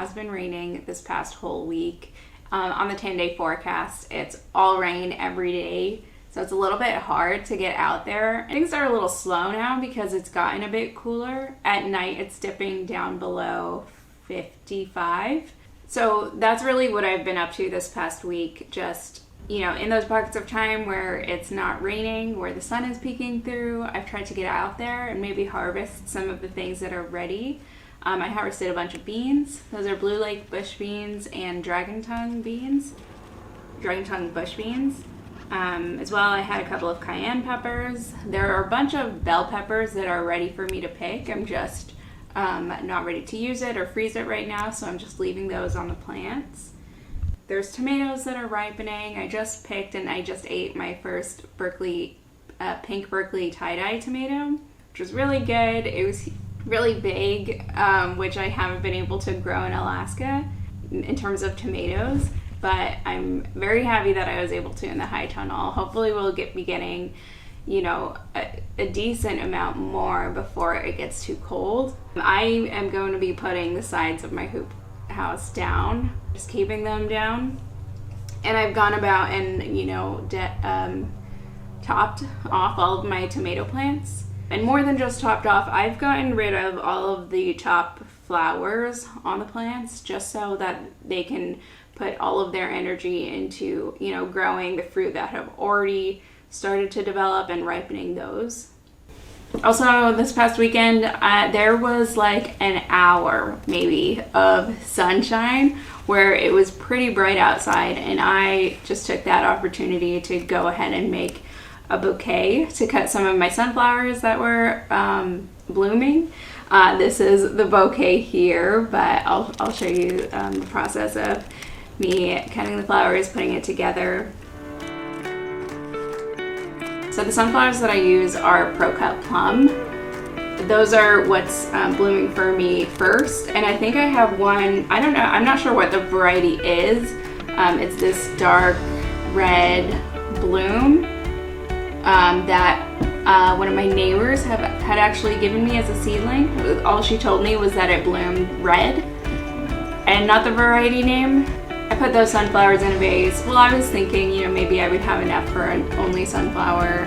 has been raining this past whole week. On the 10-day forecast, it's all rain every day. So it's a little bit hard to get out there. Things are a little slow now because it's gotten a bit cooler. At night, it's dipping down below 55. So that's really what I've been up to this past week. Just, you know, in those pockets of time where it's not raining, where the sun is peeking through, I've tried to get out there and maybe harvest some of the things that are ready. I harvested a bunch of beans. Those are Blue Lake bush beans and dragon tongue bush beans. As well, I had a couple of cayenne peppers. There are a bunch of bell peppers that are ready for me to pick. I'm just not ready to use it or freeze it right now, so I'm just leaving those on the plants. There's tomatoes that are ripening. I just picked and I just ate my first pink Berkeley tie-dye tomato, which was really good. It was really big, which I haven't been able to grow in Alaska in terms of tomatoes, but I'm very happy that I was able to in the high tunnel. Hopefully we'll be getting, you know, a decent amount more before it gets too cold. I am going to be putting the sides of my hoop house down, just keeping them down, and I've gone about and, you know, topped off all of my tomato plants. And more than just topped off, I've gotten rid of all of the top flowers on the plants just so that they can put all of their energy into, you know, growing the fruit that have already started to develop and ripening those. Also, this past weekend, there was like an hour maybe of sunshine where it was pretty bright outside, and I just took that opportunity to go ahead and make a bouquet to cut some of my sunflowers that were blooming. This is the bouquet here, but I'll show you the process of me cutting the flowers, putting it together. So the sunflowers that I use are procut plum. Those are what's blooming for me first, and I think I have one, I don't know, I'm not sure what the variety is. It's this dark red bloom that one of my neighbors had actually given me as a seedling. All she told me was that it bloomed red and not the variety name. I put those sunflowers in a vase. Well, I was thinking, you know, maybe I would have enough for an only sunflower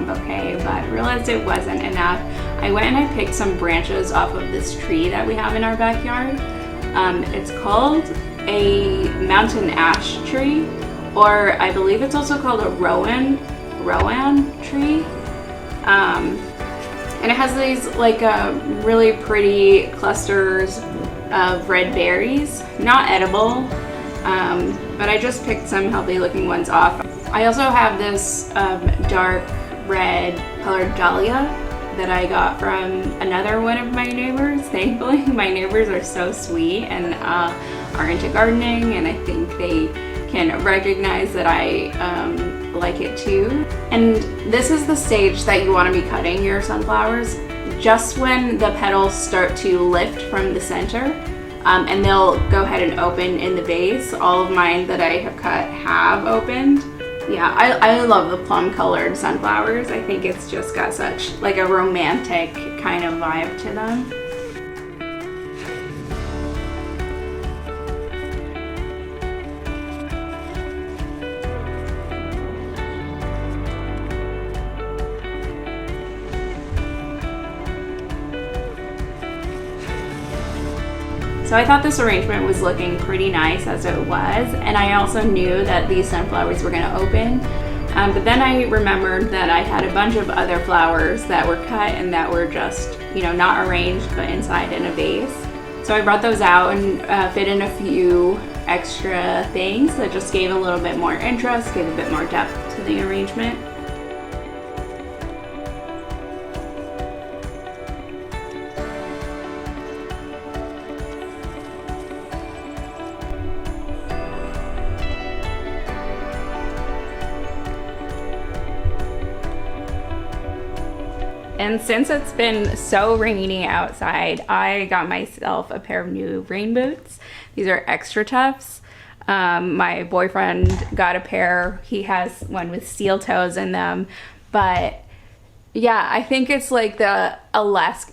bouquet, but realized it wasn't enough. I went and I picked some branches off of this tree that we have in our backyard. It's called a mountain ash tree, or I believe it's also called a rowan tree. And it has these like really pretty clusters of red berries, not edible, but I just picked some healthy looking ones off. I also have this dark red colored dahlia that I got from another one of my neighbors. Thankfully, my neighbors are so sweet and are into gardening, and I think they can recognize that I like it too. And this is the stage that you want to be cutting your sunflowers, just when the petals start to lift from the center, and they'll go ahead and open in the vase. All of mine that I have cut have opened. Yeah, I love the plum colored sunflowers. I think it's just got such like a romantic kind of vibe to them. So I thought this arrangement was looking pretty nice as it was, and I also knew that these sunflowers were going to open. But then I remembered that I had a bunch of other flowers that were cut and that were just, you know, not arranged but inside in a vase. So I brought those out and fit in a few extra things that just gave a little bit more interest, gave a bit more depth to the arrangement. And since it's been so rainy outside, I got myself a pair of new rain boots. These are extra toughs. My boyfriend got a pair. He has one with steel toes in them. But yeah, I think it's like the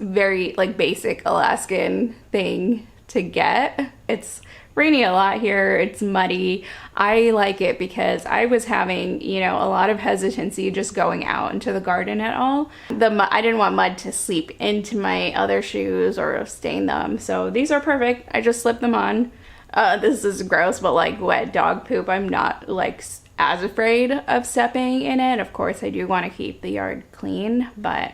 very like basic Alaskan thing to get. It's rainy a lot here, it's muddy. I like it because I was having, you know, a lot of hesitancy just going out into the garden at all. I didn't want mud to seep into my other shoes or stain them, so these are perfect. I just slip them on. This is gross, but like wet dog poop, I'm not like as afraid of stepping in it. Of course, I do want to keep the yard clean, but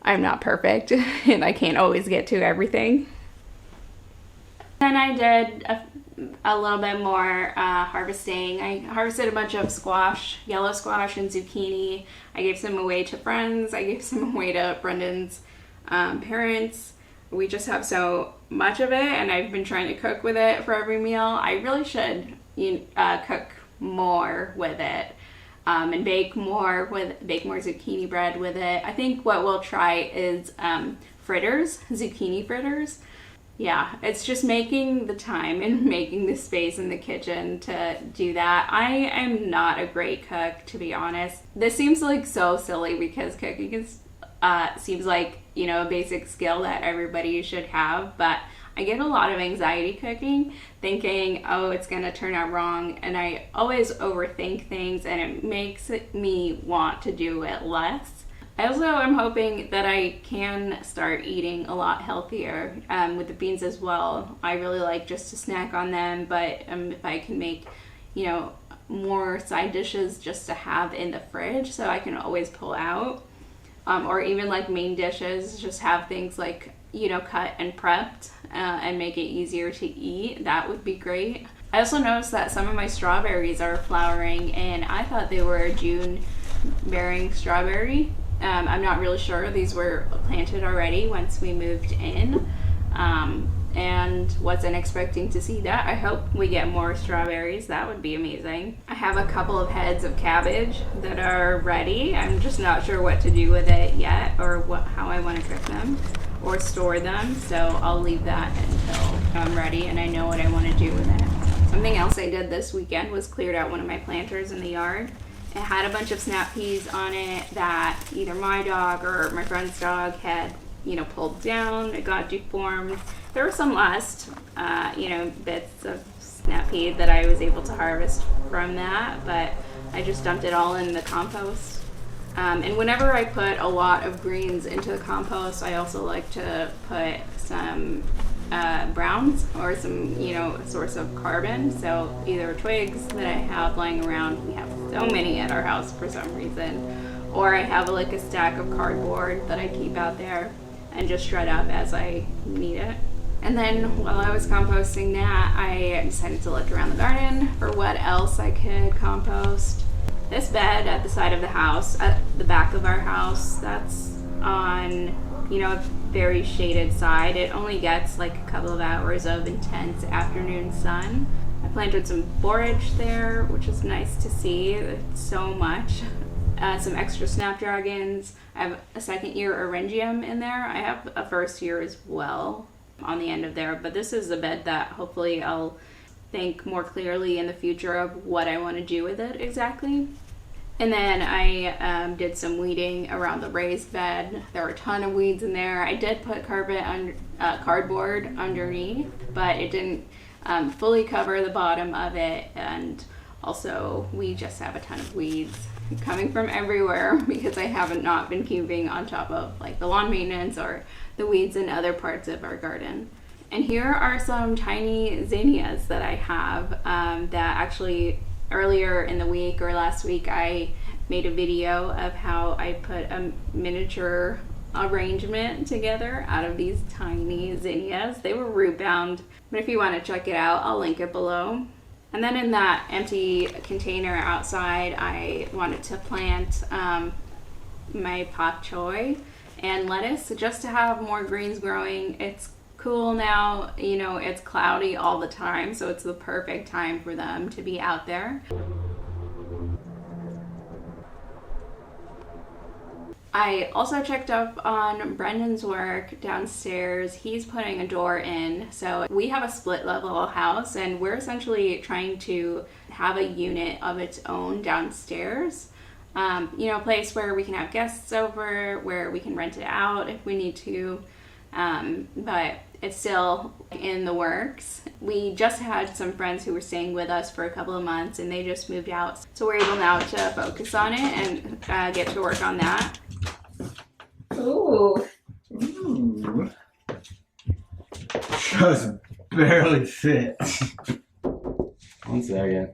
I'm not perfect and I can't always get to everything. Then I did a little bit more harvesting. I harvested a bunch of squash, yellow squash and zucchini. I gave some away to friends. I gave some away to Brendan's parents. We just have so much of it, and I've been trying to cook with it for every meal. I really should cook more with it and bake more zucchini bread with it. I think what we'll try is zucchini fritters. Yeah, it's just making the time and making the space in the kitchen to do that. I am not a great cook, to be honest. This seems like so silly because cooking is seems like, you know, a basic skill that everybody should have, but I get a lot of anxiety cooking, thinking, oh, it's gonna turn out wrong, and I always overthink things, and it makes me want to do it less. I also am hoping that I can start eating a lot healthier with the beans as well. I really like just to snack on them, but if I can make, you know, more side dishes just to have in the fridge so I can always pull out, or even like main dishes, just have things like, you know, cut and prepped and make it easier to eat, that would be great. I also noticed that some of my strawberries are flowering, and I thought they were a June bearing strawberry. I'm not really sure. These were planted already once we moved in, and wasn't expecting to see that. I hope we get more strawberries. That would be amazing. I have a couple of heads of cabbage that are ready. I'm just not sure what to do with it yet, or how I want to cook them or store them, so I'll leave that until I'm ready and I know what I want to do with it. Something else I did this weekend was cleared out one of my planters in the yard. It had a bunch of snap peas on it that either my dog or my friend's dog had, you know, pulled down. It got deformed. There were some last, you know, bits of snap pea that I was able to harvest from that, but I just dumped it all in the compost. And whenever I put a lot of greens into the compost, I also like to put some browns or some, you know, source of carbon. So either twigs that I have lying around, we have so many at our house for some reason, or I have like a stack of cardboard that I keep out there and just shred up as I need it. And then while I was composting that, I decided to look around the garden for what else I could compost. This bed at the side of the house, at the back of our house, that's on, you know, a very shaded side. It only gets like a couple of hours of intense afternoon sun. I planted some borage there, which is nice to see. It's so much. Some extra snapdragons. I have a second year Orangium in there. I have a first year as well on the end of there, but this is a bed that hopefully I'll think more clearly in the future of what I want to do with it exactly. And then I did some weeding around the raised bed. There were a ton of weeds in there. I did put cardboard underneath, but it didn't fully cover the bottom of it. And also we just have a ton of weeds coming from everywhere because I haven't not been keeping on top of like the lawn maintenance or the weeds in other parts of our garden. And here are some tiny zinnias that I have that actually earlier in the week or last week I made a video of how I put a miniature arrangement together out of these tiny zinnias. They were root bound, but if you want to check it out, I'll link it below. And then in that empty container outside, I wanted to plant my pak choi and lettuce just to have more greens growing. It's cool now, you know, it's cloudy all the time, so it's the perfect time for them to be out there. I also checked up on Brendan's work downstairs. He's putting a door in. So we have a split level house and we're essentially trying to have a unit of its own downstairs. You know, a place where we can have guests over, where we can rent it out if we need to. but it's still in the works. We just had some friends who were staying with us for a couple of months and they just moved out. So we're able now to focus on it and get to work on that. Ooh. Ooh. Just barely fit. One second.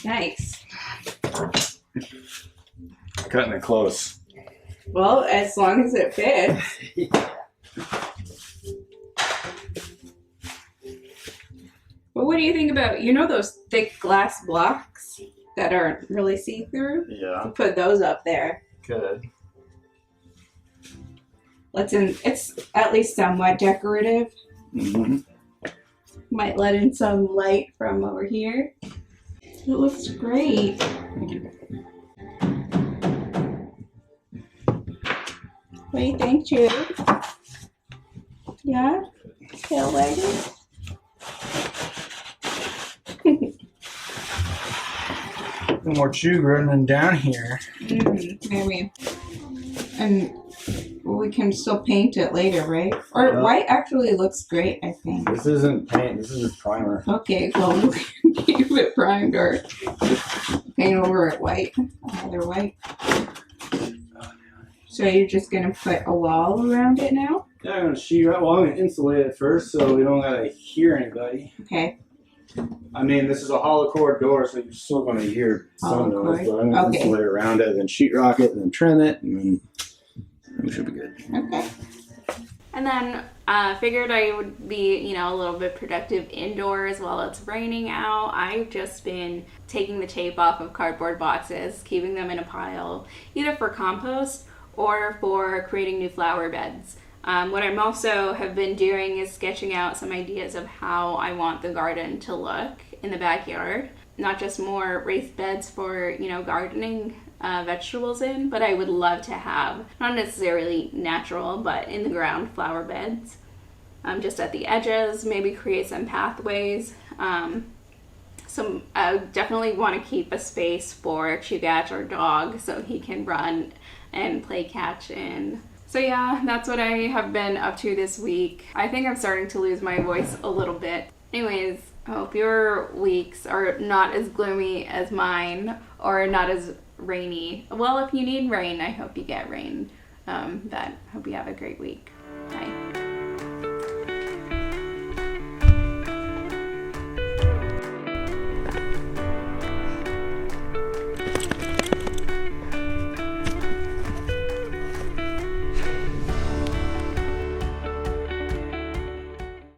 Nice. Cutting it close. Well, as long as it fits. Well, what do you think about, you know, those thick glass blocks that aren't really see-through? Yeah. Put those up there. Good. It's at least somewhat decorative. Mm-hmm. Might let in some light from over here. It looks great. Thank you. What do you think, Jude? Yeah? Tail wagging? More chew running down here. Maybe. And we can still paint it later, right? Or Yeah. white actually looks great, I think. This isn't paint, this is just primer. Okay, well, we can keep it primed or paint over it white. Another white. So you're just going to put a wall around it now? Yeah, I'm gonna sheet right. Well, I'm gonna insulate it first so we don't gotta hear anybody. Okay. I mean, this is a hollow core door, so you're still gonna hear some Hollow noise, core. but I'm gonna Okay. insulate around it, then sheetrock it, and then trim it, and then we should be good. Okay. And then figured I would be, you know, a little bit productive indoors while it's raining out. I've just been taking the tape off of cardboard boxes, keeping them in a pile, either for compost or for creating new flower beds. What I'm also have been doing is sketching out some ideas of how I want the garden to look in the backyard. Not just more raised beds for, you know, gardening vegetables in, but I would love to have, not necessarily natural, but in the ground flower beds. Just at the edges, maybe create some pathways. I definitely want to keep a space for Chugach, our dog, so he can run and play catch in. So yeah, that's what I have been up to this week. I think I'm starting to lose my voice a little bit. Anyways, I hope your weeks are not as gloomy as mine or not as rainy. Well, if you need rain, I hope you get rain. But hope you have a great week. Bye.